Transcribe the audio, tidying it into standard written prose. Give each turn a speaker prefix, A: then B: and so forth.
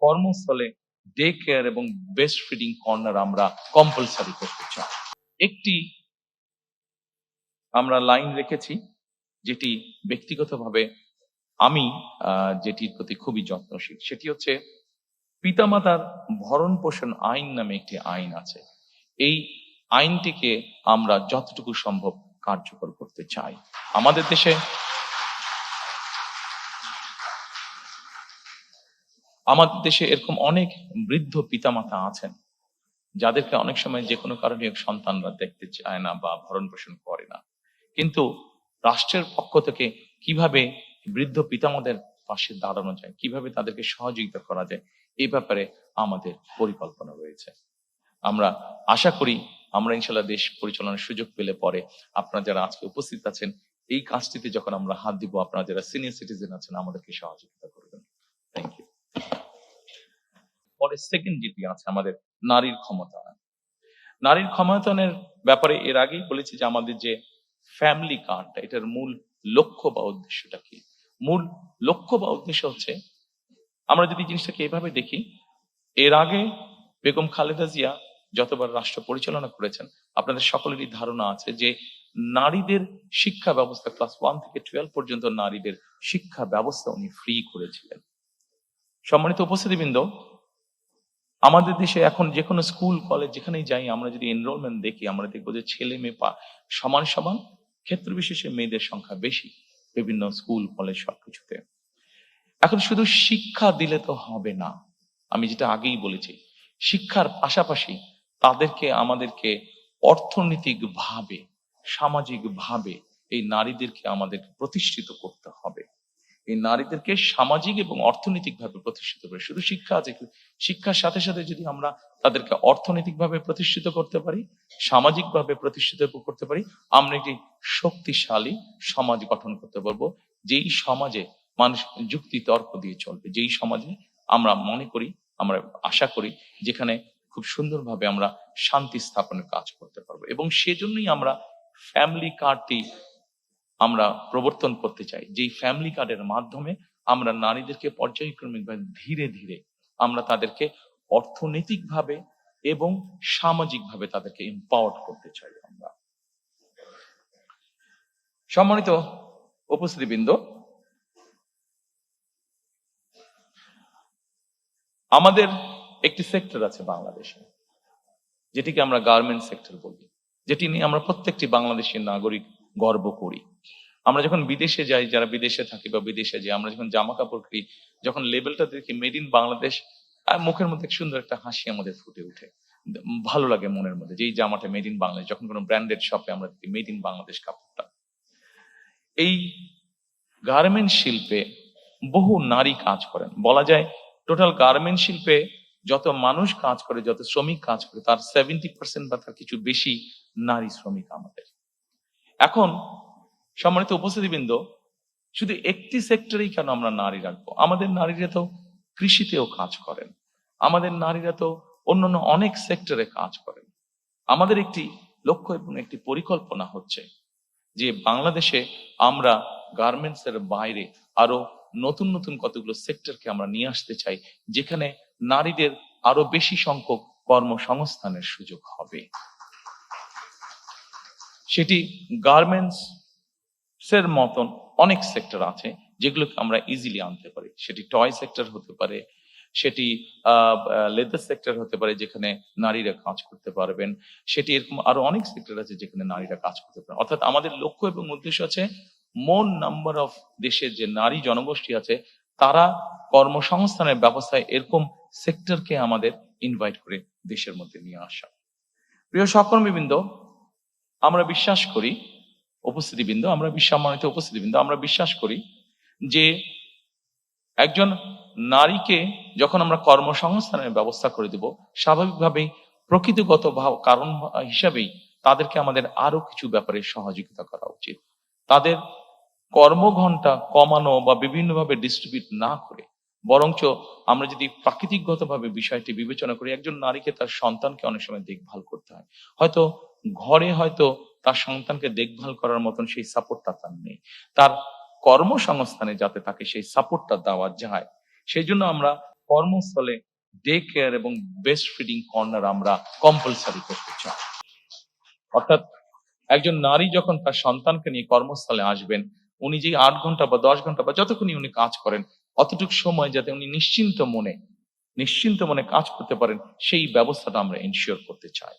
A: কর্মস্থলে day care এবং best feeding corner আমরা কম্পালসারি করতে চাই। একটি আমরা লাইন রেখেছি যেটি ব্যক্তিগতভাবে আমি যেটির প্রতি খুবই যত্নশীল, সেটি হচ্ছে পিতামাতার ভরণ পোষণ আইন নামে একটি আইন আছে। এই আইনটিকে আমরা যতটুকু সম্ভব কার্যকর করতে চাই। আমাদের দেশে এরকম অনেক বৃদ্ধ পিতামাতা আছেন যাদেরকে অনেক সময় যে কোনো কারণে সন্তানরা দেখতে চায় না বা ভরণ পোষণ করে না, কিন্তু রাষ্ট্রের পক্ষ থেকে কিভাবে বৃদ্ধ পিতামাতাদের পাশে দাঁড়ানো যায়, কিভাবে তাদেরকে সহযোগিতা করা যায়, এই ব্যাপারে আমাদের পরিকল্পনা রয়েছে। আমরা আশা করি আমরা ইনশাল্লাহ দেশ পরিচালনার সুযোগ পেলে পরে আপনারা যারা আজকে উপস্থিত আছেন এই কাজটিতে যখন আমরা হাত দিব, আপনারা যারা সিনিয়র সিটিজেন আছেন আমাদেরকে সহযোগিতা করবেন। Thank you. পরে সেকেন্ড যেটি আছে আমাদের নারীর ক্ষমতায়ন। নারীর ক্ষমতায়নের ব্যাপারে এর আগেই বলেছি যে আমাদের যে ফ্যামিলি কার্ডটা, এটার মূল লক্ষ্য বা উদ্দেশ্যটা কি? মূল লক্ষ্য বা উদ্দেশ্য হচ্ছে, আমরা যদি জিনিসটাকে এভাবে দেখি, এর আগে বেগম খালেদা জিয়া যতবার রাষ্ট্র পরিচালনা করেছেন আপনাদের সকলেরই ধারণা আছে যে নারীদের শিক্ষা ব্যবস্থা ক্লাস 1 থেকে 12 পর্যন্ত নারীদের শিক্ষা ব্যবস্থা উনি ফ্রি করেছিলেন। সম্মানিত উপস্থিতিবৃন্দ, আমাদের দেশে এখন যে কোনো স্কুল কলেজ যেখানেই যাই আমরা যদি এনরোলমেন্ট দেখি আমরা দেখবো যে ছেলে মেয়ে সমান সমান, ক্ষেত্র বিশেষে মেয়েদের সংখ্যা বেশি বিভিন্ন স্কুল কলেজ সবকিছুতে। এখন শুধু শিক্ষা দিলে তো হবে না, আমি যেটা আগেই বলেছি, শিক্ষার পাশাপাশি আমাদেরকে অর্থনৈতিক ভাবে, সামাজিক ভাবে এই নারীদেরকে আমাদের প্রতিষ্ঠিত করতে হবে। এই নারীদেরকে সামাজিক এবং অর্থনৈতিক ভাবে প্রতিষ্ঠিত করে, শুধু শিক্ষা আছে, শিক্ষার সাথে সাথে যদি আমরা তাদেরকে অর্থনৈতিক ভাবে প্রতিষ্ঠিত করতে পারি, সামাজিক ভাবে প্রতিষ্ঠিত করতে পারি, আমরা একটি শক্তিশালী সমাজ গঠন করতে পারবো, যেই সমাজে মানুষ যুক্তি তর্ক দিয়ে চলবে, যেই সমাজে আমরা মনে করি, আমরা আশা করি যেখানে খুব সুন্দরভাবে আমরা শান্তি স্থাপনের কাজ করতে পারবো। এবং সেজন্যই আমরা ফ্যামিলি কার্ডটি আমরা প্রবর্তন করতে চাই, যেই ফ্যামিলি কার্ডের মাধ্যমে আমরা নারীদেরকে পর্যায়ক্রমিকভাবে ধীরে ধীরে আমরা তাদেরকে অর্থনৈতিকভাবে এবং সামাজিকভাবে তাদেরকে এম্পাওয়ার্ড করতে চাই আমরা। সম্মানিত উপস্থিতিবৃন্দ, আমাদের একটি সেক্টর আছে বাংলাদেশে যেটিকে আমরা গার্মেন্ট সেক্টর বলি, যেটি নিয়ে আমরা প্রত্যেকটি বাংলাদেশের নাগরিক গর্ব করি। আমরা যখন বিদেশে যাই, যারা বিদেশে থাকি বা বিদেশে যাই, আমরা যখন জামা কাপড় কিনি, যখন লেবেলটা দেখি মেড ইন বাংলাদেশ, আর মুখের মধ্যে সুন্দর একটা হাসি আমাদের ফুটে উঠে, ভালো লাগে মনের মধ্যে যে এই জামাটা মেড ইন বাংলাদেশ। যখন কোনো ব্র্যান্ডেড শপে আমরা দেখি মেড ইন বাংলাদেশ কাপড়টা, এই গার্মেন্ট শিল্পে বহু নারী কাজ করেন। বলা যায় টোটাল গার্মেন্ট শিল্পে যত মানুষ কাজ করে, যত শ্রমিক কাজ করে, তার 70% বা তার কিছু বেশি নারী শ্রমিক আমাদের। এখন সম্মানিত উপস্থিতিবৃন্দ, শুধু একটি সেক্টরেই কেন আমরা নারী রাখবো? আমাদের নারীরা তো কৃষিতেও কাজ করেন, আমাদের নারীরা তো অন্যান্য অনেক সেক্টরে কাজ করেন। আমাদের একটি লক্ষ্য এবং একটি পরিকল্পনা হচ্ছে যে বাংলাদেশে আমরা গার্মেন্টস এর বাইরে আরো নতুন নতুন কতগুলো সেক্টরকে আমরা নিয়ে আসতে চাই, যেখানে নারীদের আরো বেশি সংখ্যক কর্মসংস্থানের সুযোগ হবে। সেটি গার্মেন্টস এর মতন অনেক সেক্টর আছে যেগুলোকে আমরা ইজিলি আনতে পারি। সেটি টয় সেক্টর হতে পারে, সেটি লেদার সেক্টর হতে পারে যেখানে নারীরা কাজ করতে পারবেন, সেটি এরকম আরো অনেক সেক্টর আছে যেখানে নারীরা কাজ করতে পারেন। অর্থাৎ আমাদের লক্ষ্য এবং উদ্দেশ্য আছে মোর নাম্বার অফ দেশের যে নারী জনগোষ্ঠী আছে তারা কর্মসংস্থানের ব্যবস্থায় এরকম সেক্টরকে আমাদের ইনভাইট করে দেশের মধ্যে নিয়ে আসা। প্রিয় সহকর্মীবৃন্দ, আমরা বিশ্বাস করি, উপস্থিতিবৃন্দ, সম্মানিত উপস্থিতিবৃন্দ, আমরা বিশ্বাস করি যে একজন নারীকে যখন আমরা কর্মসংস্থানের ব্যবস্থা করে দেব, স্বাভাবিকভাবেই প্রকৃতিগত কারণ হিসাবেই তাদেরকে আমাদের আরো কিছু ব্যাপারে সহযোগিতা করা উচিত। তাদের কর্মঘণ্টা কমানো বা বিভিন্নভাবে ডিস্ট্রিবিউট না করে, বরঞ্চ আমরা যদি প্রাকৃতিকগতভাবে বিষয়টি বিবেচনা করি, একজন নারীকে তার সন্তানকে অনেক সময় দেখভাল করতে হয়, হয়তো ঘরে হয়তো তার সন্তানকে দেখভাল করার মতন সেই সাপোর্টটা তার নেই, তার কর্মসংস্থানে যাতে তাকে সেই সাপোর্টটা দেওয়া যায়, সেই জন্য আমরা কর্মস্থলে ডে কেয়ার এবং বেস্ট ফিডিং কর্নার আমরা কম্পালসারি করতে চাই। অর্থাৎ একজন নারী যখন তার সন্তানকে নিয়ে কর্মস্থলে আসবেন, উনি যে 8 ঘন্টা বা 10 ঘন্টা বা যতক্ষণই উনি কাজ করেন, অতটুকু সময় যাতে উনি নিশ্চিন্ত মনে কাজ করতে পারেন, সেই ব্যবস্থাটা আমরা এনশিওর করতে চাই।